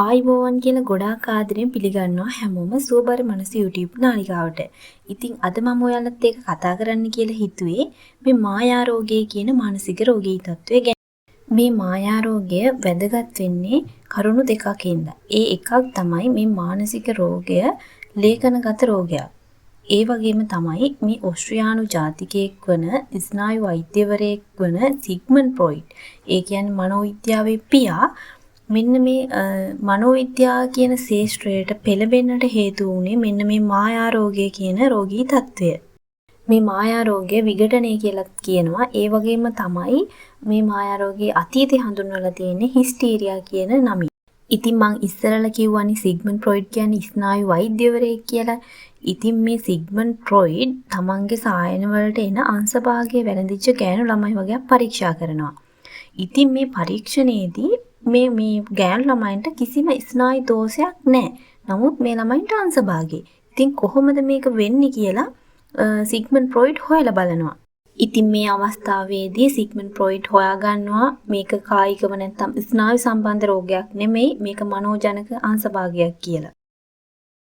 ආයිබෝවන් කියලා ගොඩාක් ආදරෙන් පිළිගන්නවා හැමෝම සුවබර මනස YouTube නාලිකාවට. ඉතින් අද මම ඔයාලත් එක්ක කතා කරන්න කියලා හිතුවේ මේ මායා රෝගය කියන මානසික රෝගී තත්ත්වය ගැන. මේ මායා රෝගය වැදගත් වෙන්නේ කරුණු දෙකකින්ද. ඒ එකක් තමයි මේ මානසික රෝගය ලේඛනගත රෝගයක්. ඒ වගේම තමයි මේ ඕස්ට්‍රියානු ජාතිකයෙක් වන ස්නායු වෛද්‍යවරයෙක් වන සිග්මන්ඩ් ෆ්‍රොයිඩ්. ඒ කියන්නේ මනෝවිද්‍යාවේ පියා මෙන්න මේ මනෝවිද්‍යාව කියන ශාස්ත්‍රයට පෙළඹෙන්නට හේතු වුණේ මෙන්න මේ මායා රෝගය කියන රෝගී තත්ත්වය. මේ මායා රෝගය විඝටනය කියලා කියනවා. ඒ වගේම තමයි මේ මායා රෝගයේ අතීතය හඳුන්වලා තියෙන්නේ හිස්ටීරියා කියන නමින්. ඉතින් මං ඉස්සරලා කිව්වනේ සිග්මන්ඩ් ෆ්‍රොයිඩ් කියන්නේ ස්නායු වෛද්‍යවරයෙක් කියලා. ඉතින් මේ සිග්මන්ඩ් ෆ්‍රොයිඩ් තමන්ගේ සායන වලට එන අංශභාගයේ වැළඳිච්ච ගෑනු ළමයි වගේ පරීක්ෂා කරනවා. ඉතින් මේ පරීක්ෂණයේදී මේ ගෑනු ළමයින්ට කිසිම ස්නායු දෝෂයක් නැහැ. නමුත් මේ ළමයින්ට අංශභාගී. ඉතින් කොහොමද මේක වෙන්නේ කියලා සිග්මන්ඩ් ෆ්‍රොයිඩ් හොයලා බලනවා. ඉතින් මේ අවස්ථාවේදී සිග්මන්ඩ් ෆ්‍රොයිඩ් හොයාගන්නවා මේක කායිකව නැත්නම් ස්නායු සම්බන්ධ රෝගයක් නෙමෙයි මේක මනෝජනක අංශභාගයක් කියලා.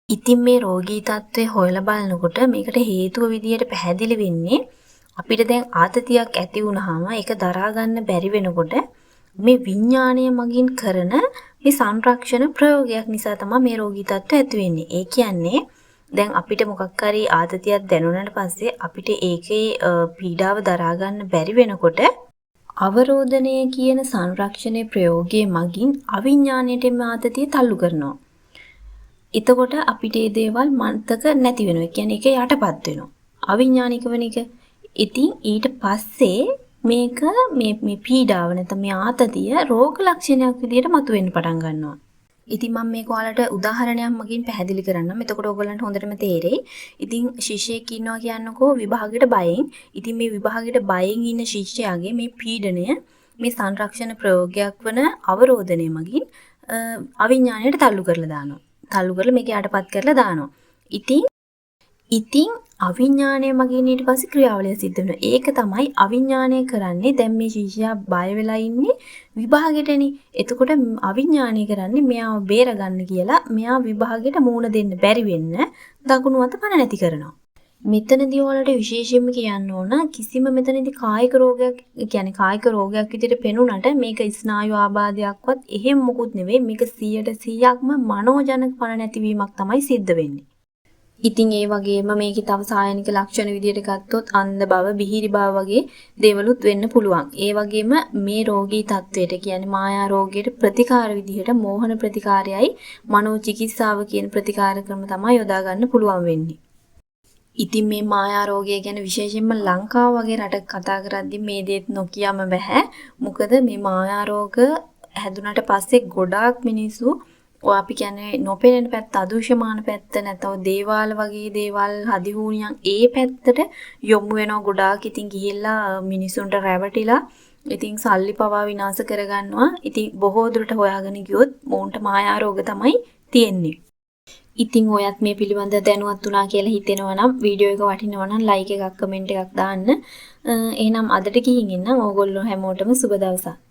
ඉතින් මේ රෝගී තත්ත්වය හොයලා බලනකොට මේකට හේතුව විදියට පැහැදිලි වෙන්නේ අපිට දැන් ආතතියක් ඇති වුනහම ඒක දරා ගන්න බැරි වෙනකොට මේ විඥාණය මගින් කරන මේ සංරක්ෂණ ප්‍රයෝගයක් නිසා තමයි මේ රෝගී තත්ත්වය ඇති වෙන්නේ. ඒ කියන්නේ දැන් අපිට මොකක් හරි ආතතියක් දැනුණාට පස්සේ අපිට ඒකේ පීඩාව දරා ගන්න බැරි වෙනකොට අවරෝධනය කියන සංරක්ෂණයේ ප්‍රයෝගයේ මගින් අවිඥාණයට මේ ආතතිය තල්ලු කරනවා. එතකොට අපිට මේ දේවල් මතක නැති වෙනවා. ඒ කියන්නේ ඒක යටපත් වෙනවා. අවිඥානික වෙන එක. ඉතින් ඊට පස්සේ මේක මේ පීඩාව නැත්නම් මේ ආතතිය රෝග ලක්ෂණයක් විදිහට මතුවෙන්න පටන් ගන්නවා. ඉතින් මම මේක ඔයාලට උදාහරණයක් මගින් පැහැදිලි කරන්නම්. එතකොට ඔයගොල්ලන්ට හොඳටම තේරෙයි. ඉතින් ශිෂ්‍යයෙක් ඉන්නවා කියන්නකෝ විභාගයට බයෙන්. ඉතින් මේ විභාගයට බයෙන් ඉන්න ශිෂ්‍යයාගේ මේ පීඩනය මේ සංරක්ෂණ ප්‍රයෝගයක් වන අවරෝධනය මගින් අවිඥාණයට තල්ලු කරලා දානවා. තල්ලු කරලා මේක යටපත් කරලා දානවා. ඉතින් අවිඥාණය මගින් ඊට පස්සේ ක්‍රියාවලිය සිද්ධ වෙනවා. ඒක තමයි අවිඥාණය කරන්නේ. දැන් මේ ශිෂ්‍යයා බය වෙලා ඉන්නේ විභාගෙටනේ. එතකොට අවිඥාණය කරන්නේ මෙයාව බේරගන්න කියලා මෙයා විභාගෙට මූණ දෙන්න බැරි වෙන්න දකුණු අත පණ නැති කරනවා. මෙතනදී ඔයාලට විශේෂයෙන්ම කියන්න ඕන කිසිම මෙතනදී කායික රෝගයක්, කියන්නේ කායික රෝගයක් විදිහට පෙනුනට මේක ස්නායු ආබාධයක්වත් එහෙම මොකුත් නෙවෙයි. මේක 100%ක්ම මනෝජනක පණ නැතිවීමක් තමයි සිද්ධ වෙන්නේ. ඉතින් ඒ වගේම මේකේ තව සායනික ලක්ෂණ විදිහට ගත්තොත් අන්ධ බව, බිහිරි බව වගේ දේවලුත් වෙන්න පුළුවන්. ඒ වගේම මේ රෝගී තත්වයට කියන්නේ මායා රෝගයට ප්‍රතිකාර විදිහට මෝහන ප්‍රතිකාරයයි මනෝ චිකිත්සාව කියන ප්‍රතිකාර ක්‍රම තමයි යොදා ගන්න පුළුවන් වෙන්නේ. ඉතින් මේ මායා රෝගය ගැන විශේෂයෙන්ම ලංකාව වගේ රටක කතා කරද්දී මේ දේත් නොකියම බෑ. මොකද මේ මායා රෝග හැදුනට පස්සේ ගොඩාක් මිනිස්සු අපි කියන්නේ නොපෙනෙන පැත්ත, අදෘශ්‍යමාන පැත්ත නැත්නම් දේවාල වගේ දේවල් හදිහූනියන් ඒ පැත්තට යොමු වෙනවා ගොඩාක්. ඉතින් ගිහිල්ලා මිනිසුන්ට රැවටිලා ඉතින් සල්ලි පවා විනාශ කරගන්නවා. ඉතින් බොහෝ දුරට හොයාගෙන ගියොත් මොවුන්ට මායා රෝග තමයි තියෙන්නේ. ඉතින් ඔයත් මේ පිළිබඳ දැනුවත් වුණා කියලා හිතෙනවා නම් වීඩියෝ එක වටිනවා නම් ලයික් එකක්, කමෙන්ට් එකක් දාන්න. එහෙනම් අදට ගිහින් ඉන්න ඕගොල්ලෝ හැමෝටම සුබ දවසක්.